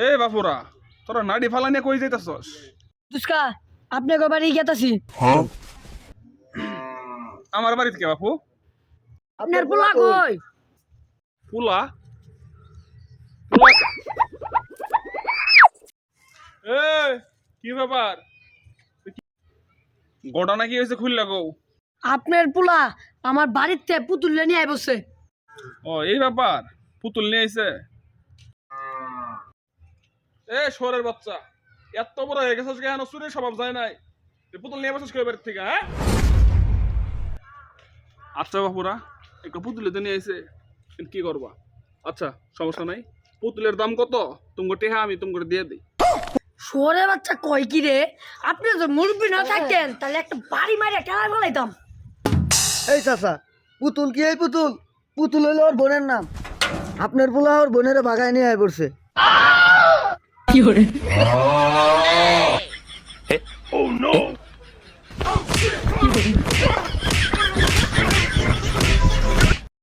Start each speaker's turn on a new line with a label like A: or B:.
A: এ বাপুরা, তোরা নাড়ি ফালা নিয়ে কই যাইতাছস?
B: দুষ্কা আপনি বাড়ি গেতাছি।
A: আমার বাড়িতে কে বাপু?
B: আপনার পোলা কই?
A: পুলা পুলা এ কি ব্যাপার? ঘটনা কি হয়েছে খুললা গো?
B: আপনার পোলা আমার বাড়িতে পুতুল নিয়ে আই বসে।
A: ও এই ব্যাপার, পুতুল নিয়ে আইছে? এ শোরের বাচ্চা, এত বড় হয়ে গেছিস কেন? চুরির স্বভাব যায় নাই? তুই পুতুল নিয়ে বসিস কই বাড়ি থেকে? হ্যাঁ আচ্ছা বাপুরা, একটা পুতুলে তো নিয়ে আইছে, কিন্তু কি করবা? আচ্ছা সমস্যা নাই, পুতুলের দাম কত? তুমি টেহা আমি তুমি দিয়ে দিই।
B: শোরে বাচ্চা কয় কি রে? আপনি যদি মুরব্বী না থাকতেন তাহলে একটা বাড়ি মারিয়া টেলাই ফেলাইতাম।
C: এই চাচা, পুতুল কি? এই পুতুল পুতুল হইলো ওর বোনের নাম। আপনার পোলা ওর বোনের বাগায় নিয়ে আয় পড়ছে।
B: কি করে?
A: Oh no!